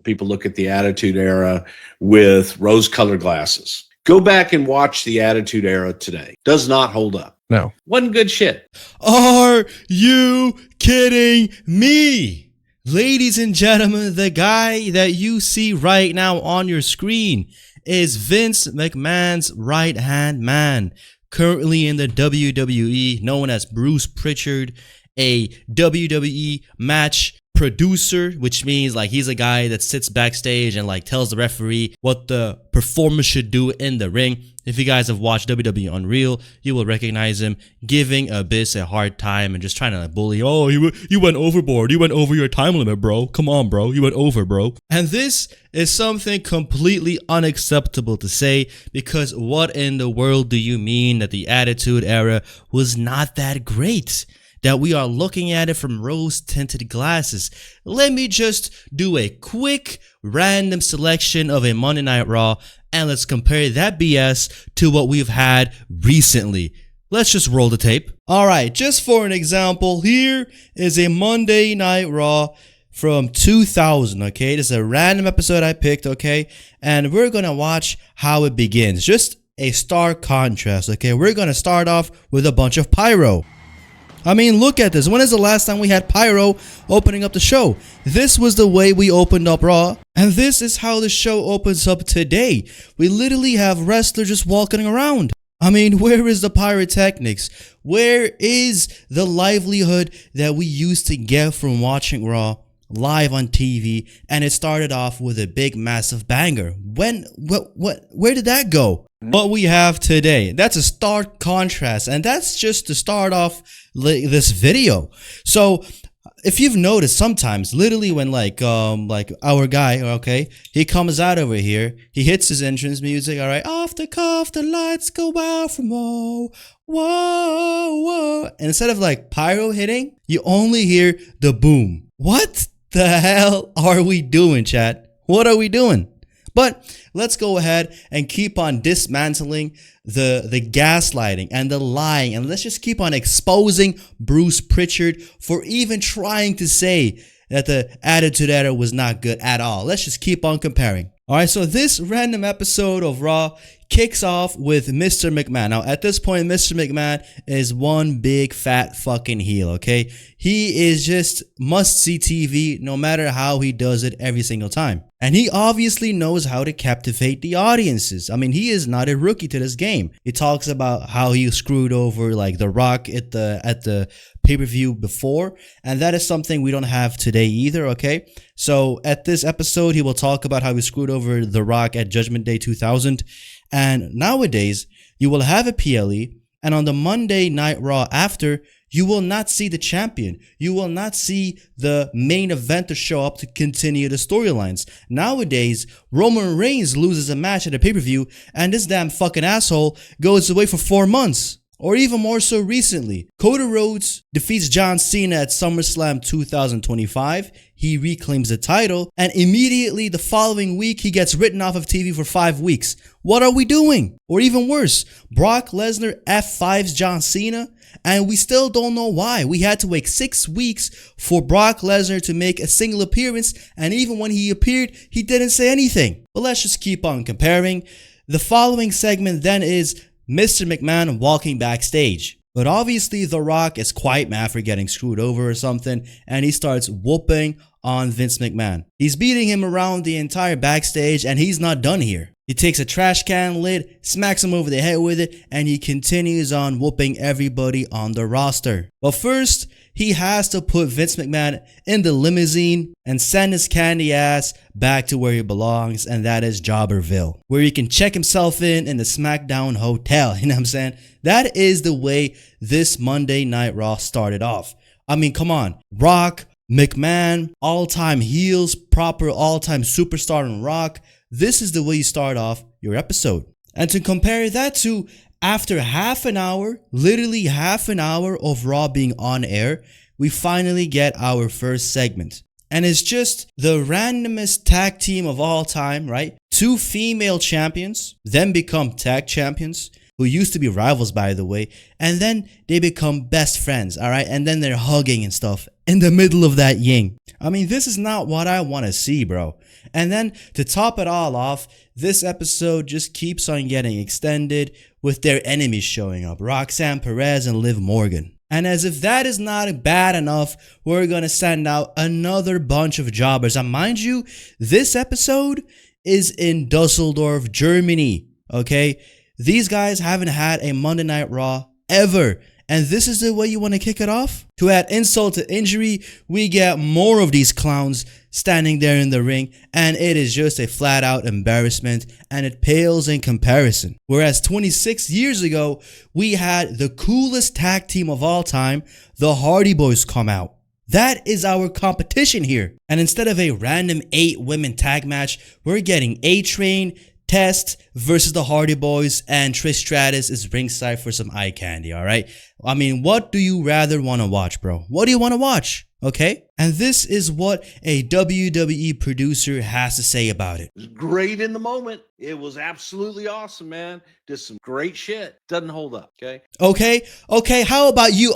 people look at the Attitude Era with rose-colored glasses. Go back and watch the Attitude Era today. Does not hold up. No. Wasn't good shit. Are you kidding me? Ladies and gentlemen, the guy that you see right now on your screen is Vince McMahon's right-hand man, currently in the WWE, known as Bruce Prichard, a WWE match producer, which means like he's a guy that sits backstage and like tells the referee what the performer should do in the ring. If you guys have watched WWE Unreal, you will recognize him giving Abyss a hard time and just trying to like bully. Oh, you went overboard. You went over your time limit, bro. Come on, bro. You went over, bro. And this is something completely unacceptable to say, because what in the world do you mean that the Attitude Era was not that great? That we are looking at it from rose-tinted glasses. Let me just do a quick random selection of a Monday Night Raw, and let's compare that BS to what we've had recently. Let's just roll the tape. Alright, just for an example, here is a Monday Night Raw from 2000, okay? This is a random episode I picked, okay? And we're gonna watch how it begins. Just a stark contrast, okay? We're gonna start off with a bunch of pyro. I mean, look at this. When is the last time we had pyro opening up the show? This was the way we opened up Raw. And this is how the show opens up today. We literally have wrestlers just walking around. I mean, where is the pyrotechnics? Where is the livelihood that we used to get from watching Raw live on TV? And it started off with a big, massive banger. Where did that go? What we have today, that's a stark contrast, and that's just to start off this video. So if you've noticed, sometimes literally when like our guy, okay, he comes out over here, he hits his entrance music, all right, off the cuff, the lights go out from whoa, and instead of like pyro hitting, you only hear the boom. What the hell are we doing, chat? What are we doing? But let's go ahead and keep on dismantling the gaslighting and the lying, and let's just keep on exposing Bruce Prichard for even trying to say that the Attitude Era was not good at all. Let's just keep on comparing. Alright, so this random episode of Raw kicks off with Mr. McMahon. Now, at this point, Mr. McMahon is one big fat fucking heel, okay? He is just must-see TV no matter how he does it every single time. And he obviously knows how to captivate the audiences. I mean, he is not a rookie to this game. He talks about how he screwed over like The Rock at the pay-per-view before, and that is something we don't have today either, okay? So at this episode, he will talk about how he screwed over The Rock at Judgment Day 2000. And nowadays, you will have a PLE, and on the Monday Night Raw after, you will not see the champion. You will not see the main eventer show up to continue the storylines. Nowadays, Roman Reigns loses a match at a pay-per-view, and this damn fucking asshole goes away for 4 months. Or even more so recently, Cody Rhodes defeats John Cena at SummerSlam 2025. He reclaims the title, and immediately the following week, he gets written off of TV for 5 weeks. What are we doing? Or even worse, Brock Lesnar F5s John Cena, and we still don't know why. We had to wait 6 weeks for Brock Lesnar to make a single appearance, and even when he appeared, he didn't say anything. But let's just keep on comparing. The following segment then is Mr. McMahon walking backstage. But obviously The Rock is quite mad for getting screwed over or something, and he starts whooping on Vince McMahon. He's beating him around the entire backstage, and he's not done here. He takes a trash can lid, smacks him over the head with it, and he continues on whooping everybody on the roster. But first, he has to put Vince McMahon in the limousine and send his candy ass back to where he belongs, and that is Jobberville, where he can check himself in the SmackDown hotel. You know what I'm saying? That is the way this Monday Night Raw started off. I mean, come on. Rock, McMahon, all-time heels, proper all-time superstar in Rock. This is the way you start off your episode. And to compare that to after half an hour, literally half an hour of Raw being on air, we finally get our first segment. And it's just the randomest tag team of all time, right? 2 female champions, then become tag champions. who used to be rivals, by the way, and then they become best friends, all right? And then they're hugging and stuff in the middle of that yin. I mean, this is not what I want to see, bro. And then to top it all off, this episode just keeps on getting extended with their enemies showing up, Roxanne Perez and Liv Morgan. And as if that is not bad enough, we're gonna send out another bunch of jobbers. And mind you, this episode is in Dusseldorf, Germany, okay? These guys haven't had a Monday Night Raw ever. And this is the way you want to kick it off? To add insult to injury, we get more of these clowns standing there in the ring, and it is just a flat out embarrassment, and it pales in comparison. Whereas 26 years ago, we had the coolest tag team of all time, the Hardy Boys, come out. That is our competition here. And instead of a random 8-women tag match, we're getting A-Train, Test versus the Hardy Boys, and Trish Stratus is ringside for some eye candy, alright? I mean, what do you rather want to watch, bro? What do you want to watch? Okay? And this is what a WWE producer has to say about it. It was great in the moment. It was absolutely awesome, man. Did some great shit. Doesn't hold up, okay? Okay, how about you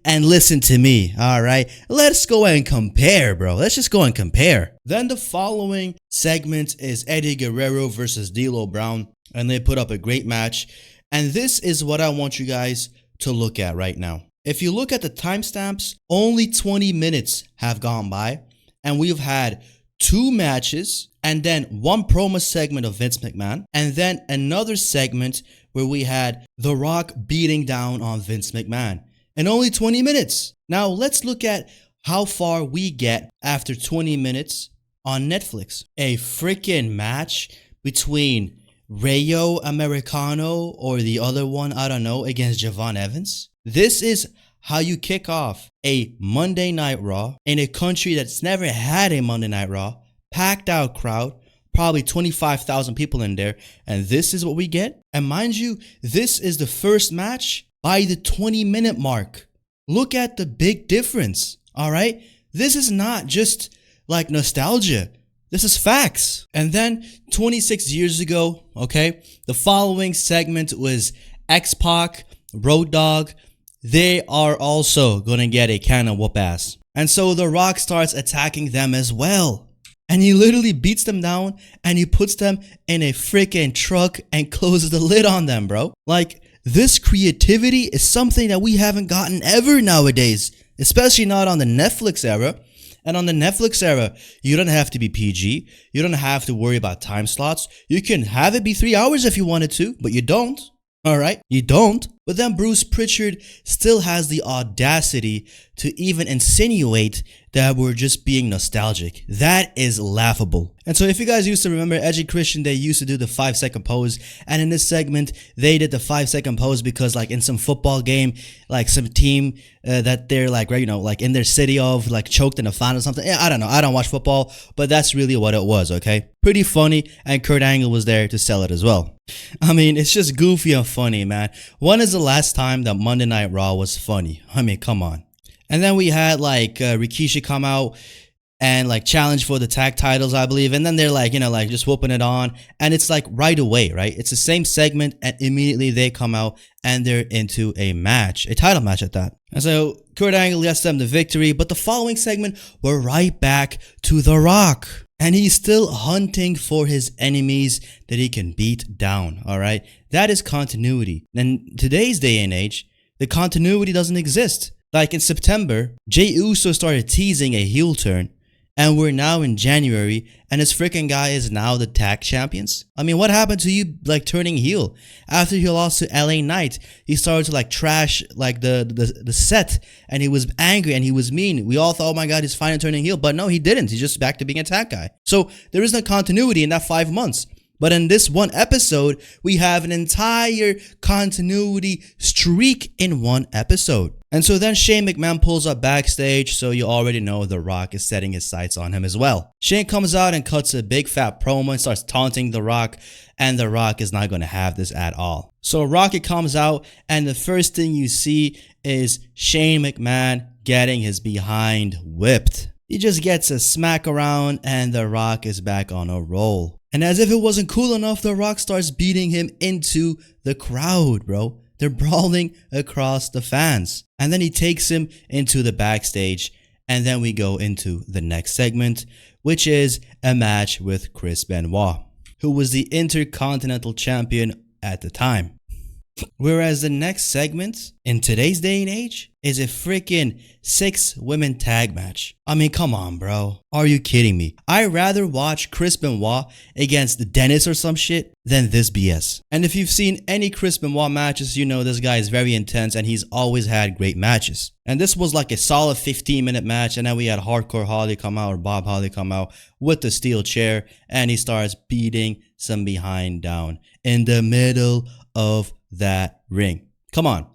and listen to me, alright? Let's go and compare, bro. Let's just go and compare. Then the following segment is Eddie Guerrero versus D'Lo Brown, and they put up a great match. And this is what I want you guys to look at right now. If you look at the timestamps, only 20 minutes have gone by, and we've had 2 matches, and then 1 promo segment of Vince McMahon, and then another segment where we had The Rock beating down on Vince McMahon, in only 20 minutes. Now let's look at how far we get after 20 minutes on Netflix. A freaking match between Rayo Americano or the other one, I don't know, against Javon Evans. This is how you kick off a Monday Night Raw in a country that's never had a Monday Night Raw. Packed out crowd, probably 25,000 people in there, and this is what we get. And mind you, this is the first match by the 20-minute mark. Look at the big difference, all right? This is not just like nostalgia. This is facts. And then 26 years ago, okay, the following segment was X-Pac, Road Dogg. They are also gonna get a can of whoop ass. And so The Rock starts attacking them as well. And he literally beats them down and he puts them in a freaking truck and closes the lid on them, bro. Like, this creativity is something that we haven't gotten ever nowadays, especially not on the Netflix era. And on the Netflix era, you don't have to be PG. You don't have to worry about time slots. You can have it be 3 hours if you wanted to, but you don't. All right, you don't. But then Bruce Prichard still has the audacity to even insinuate that we're just being nostalgic. That is laughable. And so if you guys used to remember Edge and Christian, they used to do the 5-second pose. And in this segment, they did the 5-second pose because like in some football game, like some team that they're like, right, you know, like in their city of like choked in a final or something. Yeah, I don't know. I don't watch football, but that's really what it was, okay? Pretty funny. And Kurt Angle was there to sell it as well. I mean, it's just goofy and funny, man. When is the last time that Monday Night Raw was funny? I mean, come on. And then we had like Rikishi come out and like challenge for the tag titles, I believe. And then they're like, you know, like just whooping it on. And it's like right away, right? It's the same segment and immediately they come out and they're into a match, a title match at that. And so Kurt Angle gets them the victory. But the following segment, we're right back to The Rock. And he's still hunting for his enemies that he can beat down, all right? That is continuity. And today's day and age, the continuity doesn't exist. Like in September, Jey Uso started teasing a heel turn, and we're now in January, and this freaking guy is now the tag champions. I mean, what happened to you like turning heel? After he lost to LA Knight, he started to like trash like the set, and he was angry and he was mean. We all thought, oh my god, he's finally turning heel, but no, he didn't. He's just back to being a tag guy. So there is no continuity in that 5 months. But in this one episode, we have an entire continuity streak in one episode. And so then Shane McMahon pulls up backstage, so you already know The Rock is setting his sights on him as well. Shane comes out and cuts a big fat promo and starts taunting The Rock, and The Rock is not going to have this at all. So Rocky comes out, and the first thing you see is Shane McMahon getting his behind whipped. He just gets a smack around, and The Rock is back on a roll. And as if it wasn't cool enough, The Rock starts beating him into the crowd, bro. They're brawling across the fans. And then he takes him into the backstage. And then we go into the next segment, which is a match with Chris Benoit, who was the Intercontinental Champion at the time. Whereas the next segment, in today's day and age, is a freaking 6-women tag match. I mean, come on, bro. Are you kidding me? I'd rather watch Chris Benoit against Dennis or some shit than this BS. And if you've seen any Chris Benoit matches, you know this guy is very intense and he's always had great matches. And this was like a solid 15-minute match, and then we had Hardcore Holly come out, or Bob Holly come out with the steel chair, and he starts beating some behind down in the middle of that ring. Come on.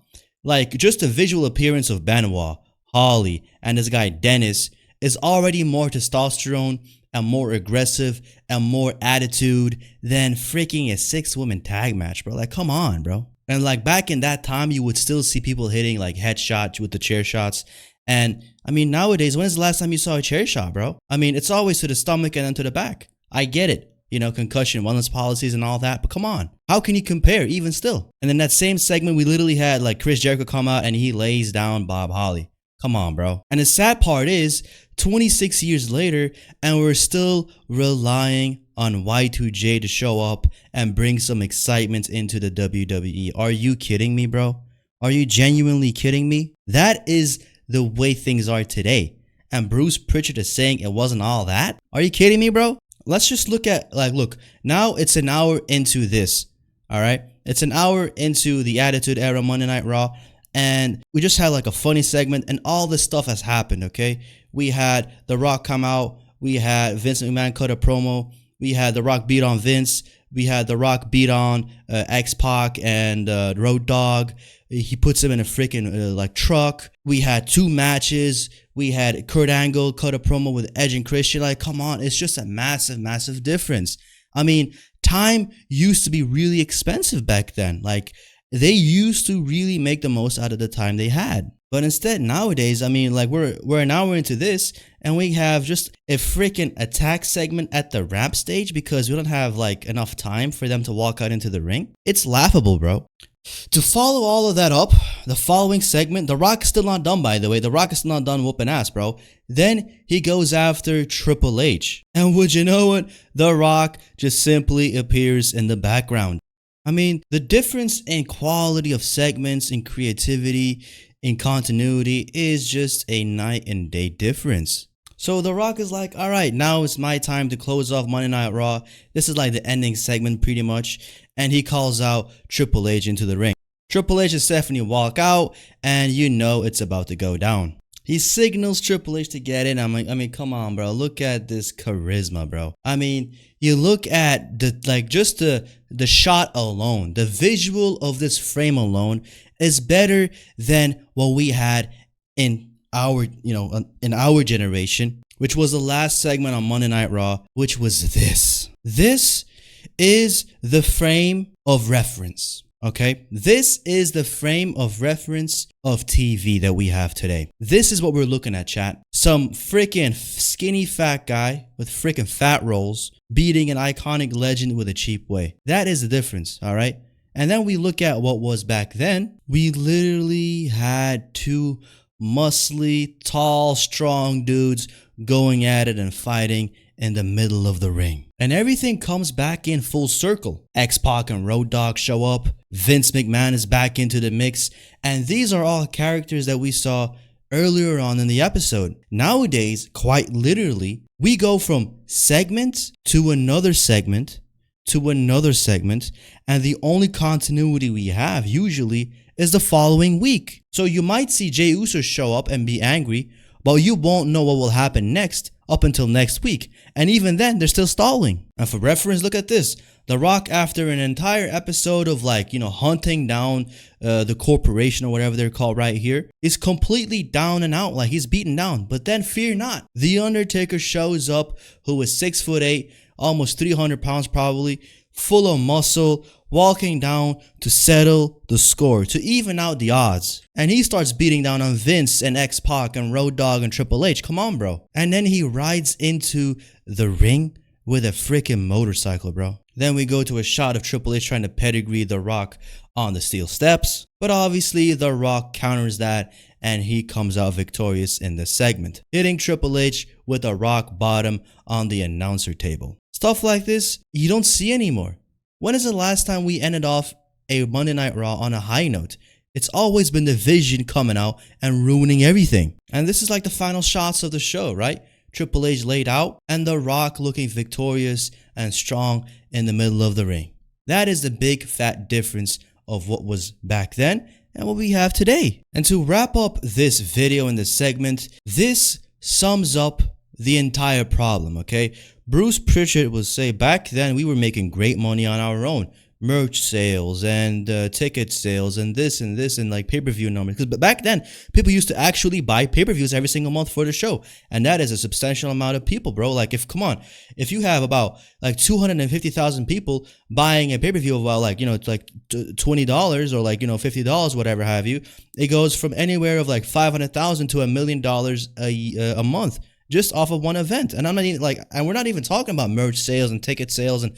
Like, just the visual appearance of Benoit, Holly, and this guy Dennis is already more testosterone and more aggressive and more attitude than freaking a 6-woman tag match, bro. Like, come on, bro. And like back in that time, you would still see people hitting like headshots with the chair shots. And I mean, nowadays, when is the last time you saw a chair shot, bro? I mean, it's always to the stomach and then to the back. I get it. You know, concussion, wellness policies and all that. But come on. How can you compare even still? And in that same segment, we literally had like Chris Jericho come out and he lays down Bob Holly. Come on, bro. And the sad part is 26 years later and we're still relying on Y2J to show up and bring some excitement into the WWE. Are you kidding me, bro? Are you genuinely kidding me? That is the way things are today. And Bruce Prichard is saying it wasn't all that? Are you kidding me, bro? Let's just look at, like, look, now it's an hour into this, all right? It's an hour into the Attitude Era Monday Night Raw, and we just had, like, a funny segment, and all this stuff has happened, okay? We had The Rock come out. We had Vince McMahon cut a promo. We had The Rock beat on Vince. We had The Rock beat on X-Pac and Road Dogg. He puts him in a freaking like truck. We had 2 matches. We had Kurt Angle cut a promo with Edge and Christian. Like, come on, it's just a massive, massive difference. I mean, time used to be really expensive back then. Like, they used to really make the most out of the time they had. But instead, nowadays, I mean, like, we're an hour into this, and we have just a freaking attack segment at the ramp stage because we don't have, like, enough time for them to walk out into the ring. It's laughable, bro. To follow all of that up, the following segment, The Rock is still not done, by the way. The Rock is still not done whooping ass, bro. Then he goes after Triple H. And would you know it? The Rock just simply appears in the background. I mean, the difference in quality of segments, in creativity, in continuity is just a night and day difference. So The Rock is like, all right, now it's my time to close off Monday Night Raw. This is like the ending segment pretty much. And he calls out Triple H into the ring. Triple H and Stephanie walk out and you know it's about to go down. He signals Triple H to get in. I mean, come on, bro. Look at this charisma, bro. I mean, you look at the shot alone. The visual of this frame alone is better than what we had in our generation, which was the last segment on Monday Night Raw, which was this. This is the frame of reference. Okay, this is the frame of reference of TV that we have today. This is what we're looking at, chat. Some freaking skinny fat guy with freaking fat rolls beating an iconic legend with a cheap way. That is the difference, all right? And then we look at what was back then. We literally had 2 muscly, tall, strong dudes going at it and fighting in the middle of the ring. And everything comes back in full circle. X-Pac and Road Dogg show up. Vince McMahon is back into the mix. And these are all characters that we saw earlier on in the episode. Nowadays, quite literally, we go from segment to another segment to another segment. And the only continuity we have usually is the following week. So you might see Jey Uso show up and be angry, but you won't know what will happen next up until next week. And even then, they're still stalling. And for reference, look at this. The Rock, after an entire episode of hunting down the corporation or whatever they're called right here, is completely down and out, like he's beaten down. But then fear not, The Undertaker shows up, who is 6'8", almost 300 pounds probably, full of muscle, walking down to settle the score, to even out the odds. And he starts beating down on Vince and X-Pac and Road Dogg and Triple H. Come on, bro. And then he rides into the ring with a freaking motorcycle, bro. Then we go to a shot of Triple H trying to pedigree The Rock on the steel steps. But obviously, The Rock counters that and he comes out victorious in the segment, hitting Triple H with a rock bottom on the announcer table. Stuff like this, you don't see anymore. When is the last time we ended off a Monday Night Raw on a high note? It's always been the Vision coming out and ruining everything. And this is like the final shots of the show, right? Triple H laid out and The Rock looking victorious and strong in the middle of the ring. That is the big fat difference of what was back then and what we have today. And to wrap up this video in this segment, this sums up the entire problem, okay? Bruce Prichard will say back then we were making great money on our own. Merch sales and ticket sales and this and like pay-per-view numbers. Because back then, people used to actually buy pay-per-views every single month for the show. And that is a substantial amount of people, bro. Like if you have about like 250,000 people buying a pay-per-view of about like, it's like $20 or like, $50, whatever have you, it goes from anywhere of like 500,000 to $1 million a month. Just off of one event. And I'm not even and we're not even talking about merch sales and ticket sales and,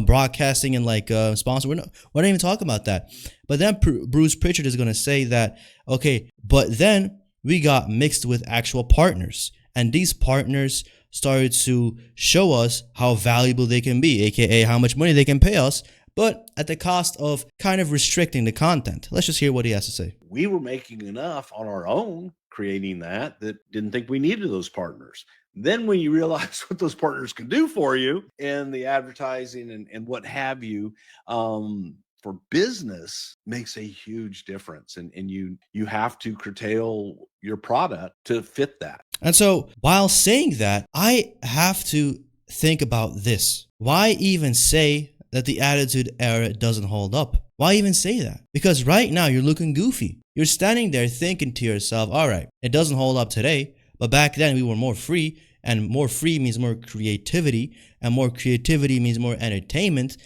broadcasting and like sponsor. We're not even talking about that. But then Bruce Prichard is going to say that, okay, but then we got mixed with actual partners. And these partners started to show us how valuable they can be, aka how much money they can pay us, but at the cost of kind of restricting the content. Let's just hear what he has to say. We were making enough on our own creating that didn't think we needed those partners. Then when you realize what those partners can do for you in the advertising and what have you, for business makes a huge difference. And you have to curtail your product to fit that. And so while saying that, I have to think about this. Why even say that the Attitude Era doesn't hold up? Why even say that? Because right now you're looking goofy. You're standing there thinking to yourself, all right, it doesn't hold up today, but back then we were more free, and more free means more creativity, and more creativity means more entertainment.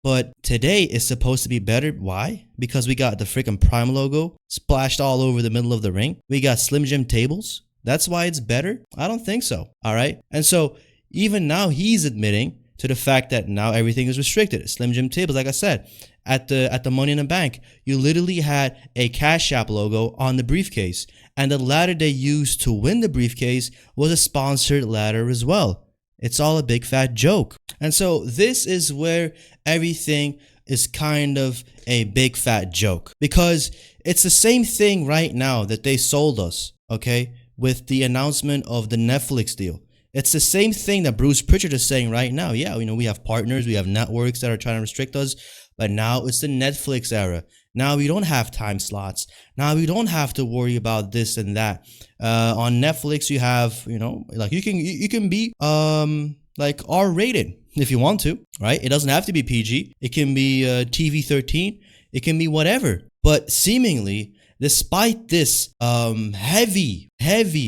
But today is supposed to be better. Why? Because we got the freaking Prime logo splashed all over the middle of the ring. We got Slim Jim tables. That's why it's better? I don't think so. All right. And so even now he's admitting to the fact that now everything is restricted. Slim Jim tables, like I said, at the Money in the Bank, you literally had a Cash App logo on the briefcase, and the ladder they used to win the briefcase was a sponsored ladder as well. It's all a big fat joke. And so this is where everything is kind of a big fat joke, because it's the same thing right now that they sold us, okay, with the announcement of the Netflix deal. It's the same thing that Bruce Prichard is saying right now. Yeah, we have partners, we have networks that are trying to restrict us, but now it's the Netflix era. Now we don't have time slots. Now we don't have to worry about this and that. On Netflix, you have, like you can be like R-rated if you want to, right? It doesn't have to be PG. It can be TV-13. It can be whatever. But seemingly, despite this heavy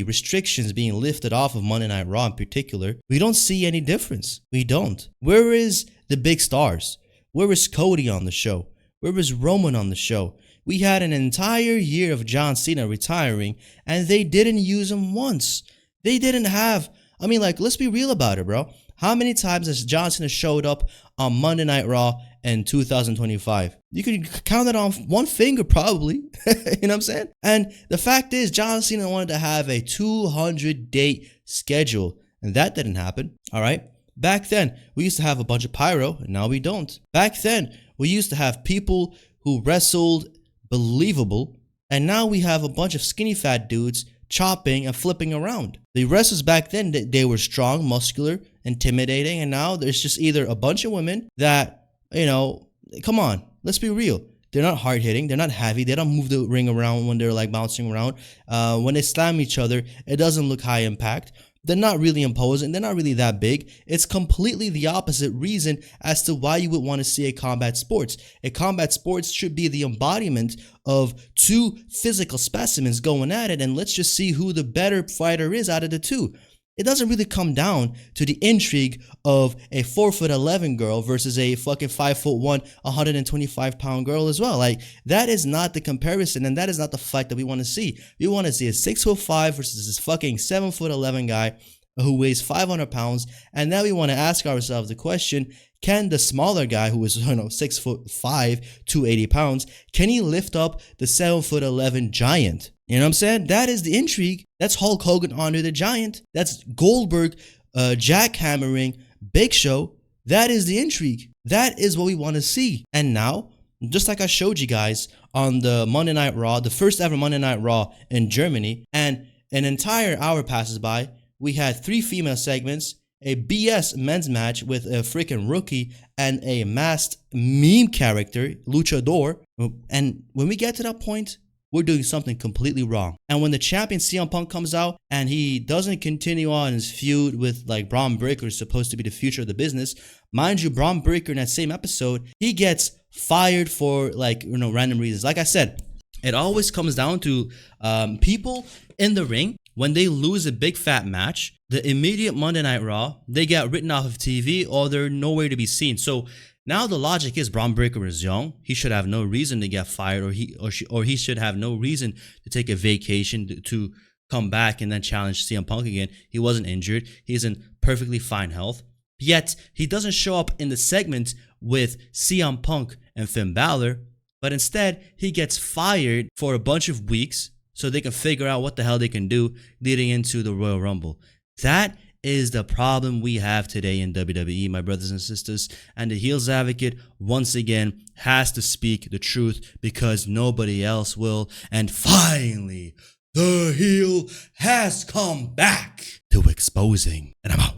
restrictions being lifted off of Monday Night Raw in particular, we don't see any difference. We don't. Where is the big stars? Where is Cody on the show? Where was Roman on the show? We had an entire year of John Cena retiring, and they didn't use him once. They didn't have, let's be real about it, bro. How many times has John Cena showed up on Monday Night Raw in 2025? You can count it on one finger, probably. You know what I'm saying? And the fact is, John Cena wanted to have a 200-date schedule, and that didn't happen, all right? Back then, we used to have a bunch of pyro, and now we don't. Back then, we used to have people who wrestled believable, and now we have a bunch of skinny fat dudes chopping and flipping around. The wrestlers back then, they were strong, muscular, intimidating, and now there's just either a bunch of women that, come on, let's be real. They're not hard hitting. They're not heavy. They don't move the ring around when they're like bouncing around. When they slam each other, it doesn't look high impact. They're not really imposing. They're not really that big. It's completely the opposite reason as to why you would want to see a combat sports. A combat sports should be the embodiment of two physical specimens going at it, and let's just see who the better fighter is out of the two. It doesn't really come down to the intrigue of a 4'11" girl versus a fucking 5'1", 125-pound girl as well. Like, that is not the comparison, and that is not the fight that we want to see. We want to see a 6'5" versus this fucking 7'11" guy who weighs 500 pounds. And now we want to ask ourselves the question, can the smaller guy who is 6'5", 280 pounds, can he lift up the 7'11" giant? You know what I'm saying? That is the intrigue. That's Hulk Hogan, Andre the Giant. That's Goldberg jackhammering Big Show. That is the intrigue. That is what we want to see. And now, just like I showed you guys on the Monday Night Raw, the first ever Monday Night Raw in Germany, and an entire hour passes by, we had 3 female segments, a BS men's match with a freaking rookie and a masked meme character, Luchador. And when we get to that point, we're doing something completely wrong. And when the champion CM Punk comes out and he doesn't continue on his feud with like Braun Breaker, who's supposed to be the future of the business, mind you, Braun Breaker in that same episode, he gets fired for like, random reasons. Like I said, it always comes down to people in the ring. When they lose a big fat match, the immediate Monday Night Raw, they get written off of TV or they're nowhere to be seen. So now the logic is Braun Breaker is young. He should have no reason to get fired, or he should have no reason to take a vacation to come back and then challenge CM Punk again. He wasn't injured. He's in perfectly fine health. Yet he doesn't show up in the segment with CM Punk and Finn Balor, but instead he gets fired for a bunch of weeks so they can figure out what the hell they can do leading into the Royal Rumble. That is the problem we have today in WWE, my brothers and sisters. And the Heels Advocate, once again, has to speak the truth because nobody else will. And finally, the heel has come back to exposing. And I'm out.